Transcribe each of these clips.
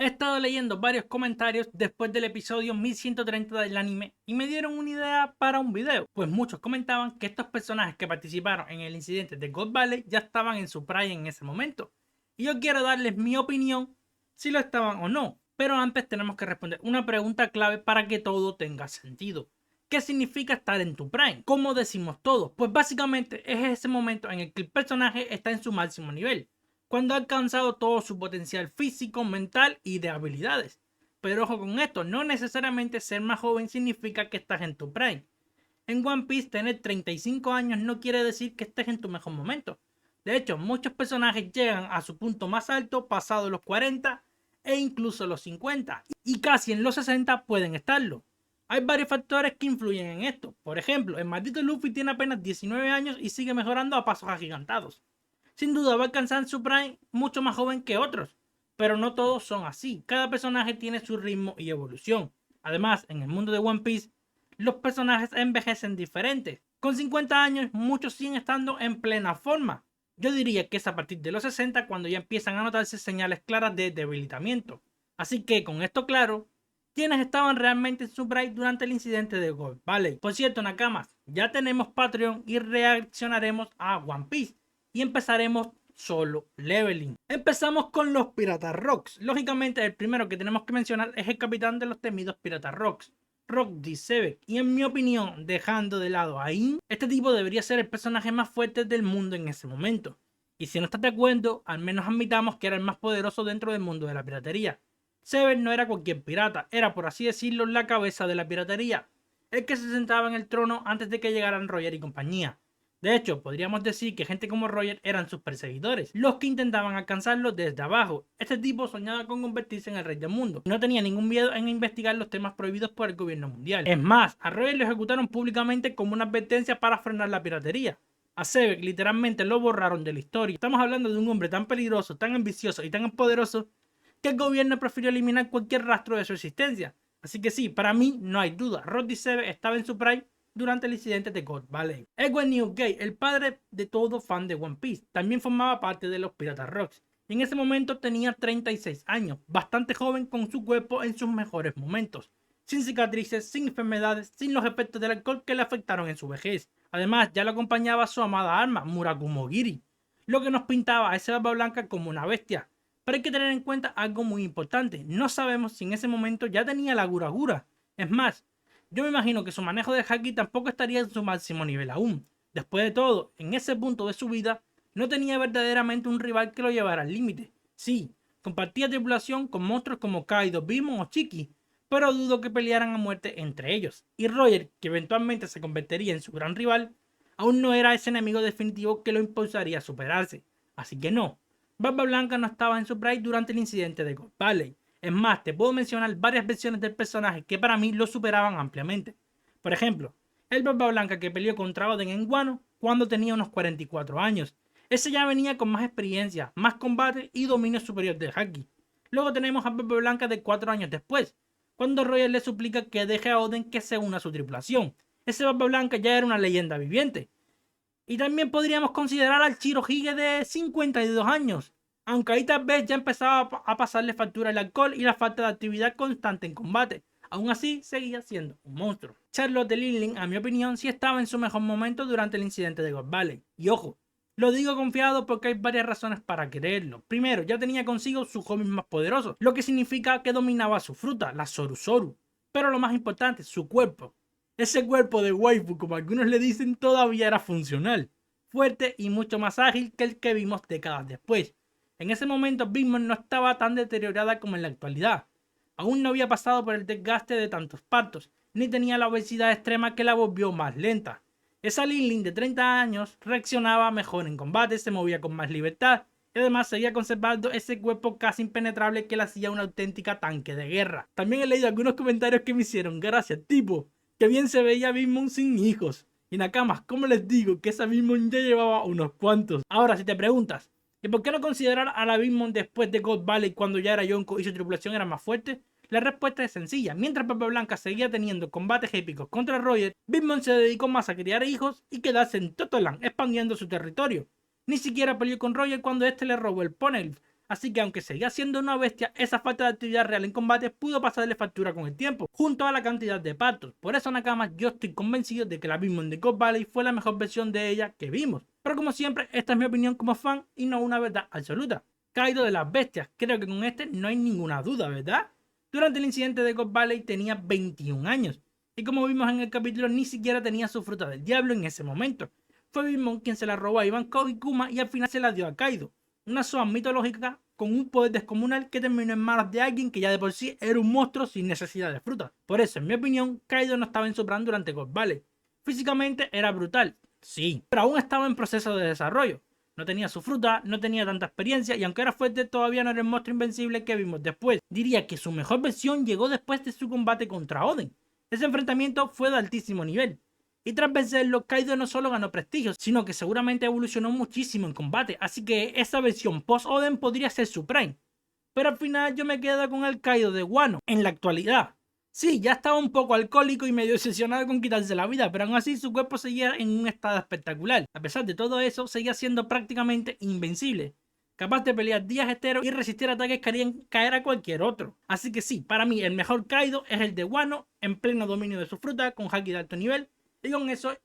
He estado leyendo varios comentarios después del episodio 1130 del anime y me dieron una idea para un video, pues muchos comentaban que estos personajes que participaron en el incidente de God Valley ya estaban en su prime en ese momento. Y yo quiero darles mi opinión si lo estaban o no, pero antes tenemos que responder una pregunta clave para que todo tenga sentido. ¿Qué significa estar en tu prime? ¿Cómo decimos todo? Pues básicamente es ese momento en el que el personaje está en su máximo nivel, cuando ha alcanzado todo su potencial físico, mental y de habilidades. Pero ojo con esto, no necesariamente ser más joven significa que estás en tu prime. En One Piece tener 35 años no quiere decir que estés en tu mejor momento. De hecho, muchos personajes llegan a su punto más alto pasado los 40 e incluso los 50, y casi en los 60 pueden estarlo. Hay varios factores que influyen en esto. Por ejemplo, el maldito Luffy tiene apenas 19 años y sigue mejorando a pasos agigantados. Sin duda va a alcanzar su prime mucho más joven que otros, pero no todos son así. Cada personaje tiene su ritmo y evolución. Además, en el mundo de One Piece, los personajes envejecen diferentes. Con 50 años, muchos siguen estando en plena forma. Yo diría que es a partir de los 60 cuando ya empiezan a notarse señales claras de debilitamiento. Así que, con esto claro, quienes estaban realmente en su prime durante el incidente de God Valley. Por cierto, Nakamas, ya tenemos Patreon y reaccionaremos a One Piece y empezaremos solo leveling. Empezamos con los Pirata Rocks. Lógicamente, el primero que tenemos que mencionar es el capitán de los temidos Pirata Rocks, Rock D7. Y en mi opinión, dejando de lado a In, este tipo debería ser el personaje más fuerte del mundo en ese momento. Y si no estás de acuerdo, al menos admitamos que era el más poderoso dentro del mundo de la piratería. Seven no era cualquier pirata, era por así decirlo la cabeza de la piratería, el que se sentaba en el trono antes de que llegaran Roger y compañía. De hecho, podríamos decir que gente como Roger eran sus perseguidores, los que intentaban alcanzarlo desde abajo. Este tipo soñaba con convertirse en el rey del mundo. No tenía ningún miedo en investigar los temas prohibidos por el gobierno mundial. Es más, a Roger lo ejecutaron públicamente como una advertencia para frenar la piratería. A Sebek literalmente lo borraron de la historia. Estamos hablando de un hombre tan peligroso, tan ambicioso y tan poderoso que el gobierno prefirió eliminar cualquier rastro de su existencia. Así que sí, para mí no hay duda, Rod D7 estaba en su prime durante el incidente de God Valley. Edward Newgate, el padre de todo fan de One Piece, también formaba parte de los Pirata Rocks. Y en ese momento tenía 36 años, bastante joven con su cuerpo en sus mejores momentos, sin cicatrices, sin enfermedades, sin los efectos del alcohol que le afectaron en su vejez. Además, ya lo acompañaba su amada arma, Murakumogiri, lo que nos pintaba a esa barba blanca como una bestia. Pero hay que tener en cuenta algo muy importante. No sabemos si en ese momento ya tenía la Gura. Es más, yo me imagino que su manejo de Haki tampoco estaría en su máximo nivel aún. Después de todo, en ese punto de su vida, no tenía verdaderamente un rival que lo llevara al límite. Sí, compartía tripulación con monstruos como Kaido, Bimon o Chiki, pero dudo que pelearan a muerte entre ellos. Y Roger, que eventualmente se convertiría en su gran rival, aún no era ese enemigo definitivo que lo impulsaría a superarse. Así que no, Barba Blanca no estaba en su prime durante el incidente de God Valley. Es más, te puedo mencionar varias versiones del personaje que para mí lo superaban ampliamente. Por ejemplo, el Barba Blanca que peleó contra Oden en Wano cuando tenía unos 44 años. Ese ya venía con más experiencia, más combate y dominio superior del Haki. Luego tenemos a Barba Blanca de 4 años después, cuando Roger le suplica que deje a Oden que se una a su tripulación. Ese Barba Blanca ya era una leyenda viviente. Y también podríamos considerar al Shirohige de 52 años, aunque ahí tal vez ya empezaba a pasarle factura el alcohol y la falta de actividad constante en combate. Aún así, seguía siendo un monstruo. Charlotte Lindling, a mi opinión, sí estaba en su mejor momento durante el incidente de God Valley. Y ojo, lo digo confiado porque hay varias razones para creerlo. Primero, ya tenía consigo su hobby más poderoso, lo que significa que dominaba su fruta, la Zoru Zoru. Pero lo más importante, su cuerpo. Ese cuerpo de waifu, como algunos le dicen, todavía era funcional, fuerte y mucho más ágil que el que vimos décadas después. En ese momento Bigmon no estaba tan deteriorada como en la actualidad. Aún no había pasado por el desgaste de tantos partos, ni tenía la obesidad extrema que la volvió más lenta. Esa Lin de 30 años reaccionaba mejor en combate, se movía con más libertad y además seguía conservando ese cuerpo casi impenetrable que la hacía una auténtica tanque de guerra. También he leído algunos comentarios que me hicieron gracias, tipo, que bien se veía Big Mom sin hijos. Y Nakamas, ¿cómo les digo que esa Big Mom ya llevaba unos cuantos? Ahora, si te preguntas, ¿y por qué no considerar a la Big Mom después de God Valley cuando ya era Yonko y su tripulación era más fuerte? La respuesta es sencilla. Mientras Barba Blanca seguía teniendo combates épicos contra Roger, Big Mom se dedicó más a criar hijos y quedarse en Totoland, expandiendo su territorio. Ni siquiera peleó con Roger cuando este le robó el Poneglyph. Así que aunque seguía siendo una bestia, esa falta de actividad real en combate pudo pasarle factura con el tiempo, junto a la cantidad de partos. Por eso, Nakamas, yo estoy convencido de que la Beastmon de God Valley fue la mejor versión de ella que vimos. Pero como siempre, esta es mi opinión como fan y no una verdad absoluta. Kaido de las bestias, creo que con este no hay ninguna duda, ¿verdad? Durante el incidente de God Valley tenía 21 años, y como vimos en el capítulo, ni siquiera tenía su fruta del diablo en ese momento. Fue Beastmon quien se la robó a Ivankov y Kuma y al final se la dio a Kaido. Una Zoan mitológica con un poder descomunal que terminó en manos de alguien que ya de por sí era un monstruo sin necesidad de fruta. Por eso, en mi opinión, Kaido no estaba en su plan durante God Valley. Físicamente era brutal, sí, pero aún estaba en proceso de desarrollo. No tenía su fruta, no tenía tanta experiencia y aunque era fuerte todavía no era el monstruo invencible que vimos después. Diría que su mejor versión llegó después de su combate contra Oden. Ese enfrentamiento fue de altísimo nivel. Y tras vencerlo, Kaido no solo ganó prestigio, sino que seguramente evolucionó muchísimo en combate, así que esa versión post-Oden podría ser su prime. Pero al final yo me quedo con el Kaido de Wano, en la actualidad. Sí, ya estaba un poco alcohólico y medio obsesionado con quitarse la vida, pero aún así su cuerpo seguía en un estado espectacular. A pesar de todo eso, seguía siendo prácticamente invencible, capaz de pelear días enteros y resistir ataques que harían caer a cualquier otro. Así que sí, para mí el mejor Kaido es el de Wano, en pleno dominio de su fruta, con haki de alto nivel,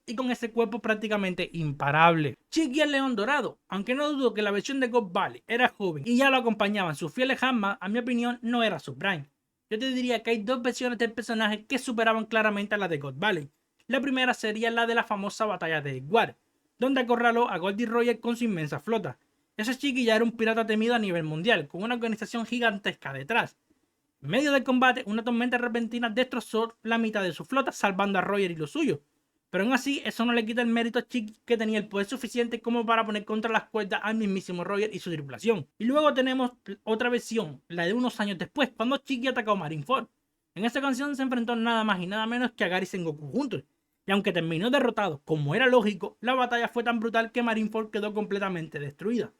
y con ese cuerpo prácticamente imparable. Chiqui el León Dorado, aunque no dudo que la versión de God Valley era joven y ya lo acompañaban sus fieles Hanma, a mi opinión no era su prime. Yo te diría que hay dos versiones del personaje que superaban claramente a la de God Valley. La primera sería la de la famosa batalla de Edward, donde acorraló a Goldie Roger con su inmensa flota. Ese Chiqui ya era un pirata temido a nivel mundial, con una organización gigantesca detrás. En medio del combate, una tormenta repentina destrozó la mitad de su flota, salvando a Roger y los suyos. Pero aún así, eso no le quita el mérito a Chiqui, que tenía el poder suficiente como para poner contra las cuerdas al mismísimo Roger y su tripulación. Y luego tenemos otra versión, la de unos años después, cuando Chiqui atacó a Marineford. En esta ocasión se enfrentó nada más y nada menos que a Gary y Sengoku juntos. Y aunque terminó derrotado, como era lógico, la batalla fue tan brutal que Marineford quedó completamente destruida.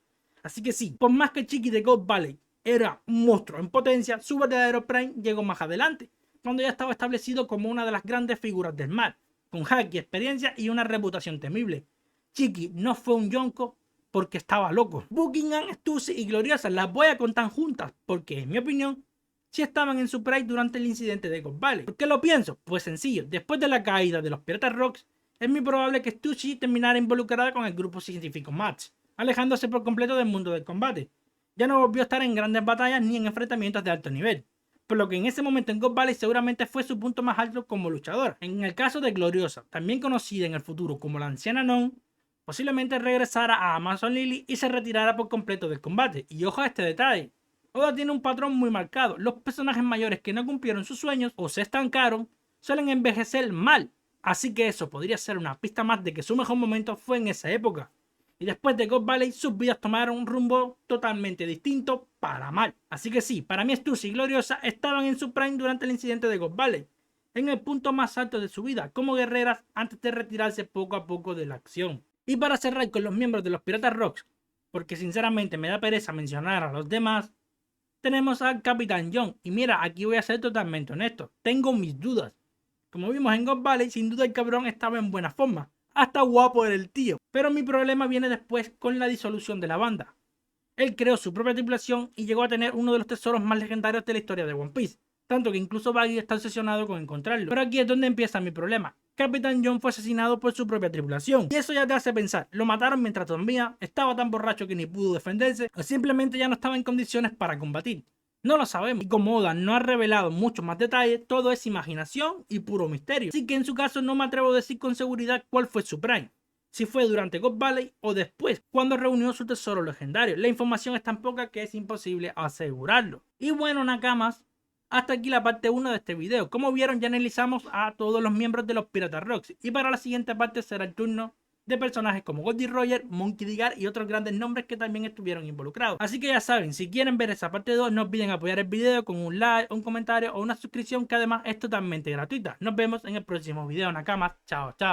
Así que sí, por más que Chiqui de God Valley era un monstruo en potencia, su verdadero prime llegó más adelante, cuando ya estaba establecido como una de las grandes figuras del mar, con haki, experiencia y una reputación temible. Chiqui no fue un yonko porque estaba loco. Buckingham, Stussy y Gloriosa las voy a contar juntas porque, en mi opinión, sí estaban en su prime durante el incidente de God Valley. ¿Por qué lo pienso? Pues sencillo, después de la caída de los Piratas Rocks, es muy probable que Stussy terminara involucrada con el grupo científico Match, alejándose por completo del mundo del combate. Ya no volvió a estar en grandes batallas ni en enfrentamientos de alto nivel, por lo que en ese momento en God Valley seguramente fue su punto más alto como luchadora. En el caso de Gloriosa, también conocida en el futuro como la anciana Non, posiblemente regresara a Amazon Lily y se retirara por completo del combate. Y ojo a este detalle, Oda tiene un patrón muy marcado: los personajes mayores que no cumplieron sus sueños o se estancaron suelen envejecer mal, así que eso podría ser una pista más de que su mejor momento fue en esa época. Y después de God Valley, sus vidas tomaron un rumbo totalmente distinto para mal. Así que sí, para mí Stussy y Gloriosa estaban en su prime durante el incidente de God Valley, en el punto más alto de su vida como guerreras antes de retirarse poco a poco de la acción. Y para cerrar con los miembros de los Piratas Rocks, porque sinceramente me da pereza mencionar a los demás, tenemos al Capitán John. Y mira, aquí voy a ser totalmente honesto, tengo mis dudas. Como vimos en God Valley, sin duda el cabrón estaba en buena forma. Hasta guapo era el tío. Pero mi problema viene después con la disolución de la banda. Él creó su propia tripulación y llegó a tener uno de los tesoros más legendarios de la historia de One Piece. Tanto que incluso Baggy está obsesionado con encontrarlo. Pero aquí es donde empieza mi problema. Capitán John fue asesinado por su propia tripulación. Y eso ya te hace pensar, ¿lo mataron mientras dormía? ¿Estaba tan borracho que ni pudo defenderse? ¿O simplemente ya no estaba en condiciones para combatir? No lo sabemos, y como Oda no ha revelado muchos más detalles, todo es imaginación y puro misterio. Así que en su caso no me atrevo a decir con seguridad cuál fue su prime, si fue durante God Valley o después, cuando reunió su tesoro legendario. La información es tan poca que es imposible asegurarlo. Y bueno, Nakamas, hasta aquí la parte 1 de este video. Como vieron, ya analizamos a todos los miembros de los Piratas Rocks, y para la siguiente parte será el turno de personajes como Goldie Roger, Monkey D. Gar y otros grandes nombres que también estuvieron involucrados. Así que ya saben, si quieren ver esa parte 2, no olviden apoyar el video con un like, un comentario o una suscripción, que además es totalmente gratuita. Nos vemos en el próximo video, Nakamas. Chao, chao.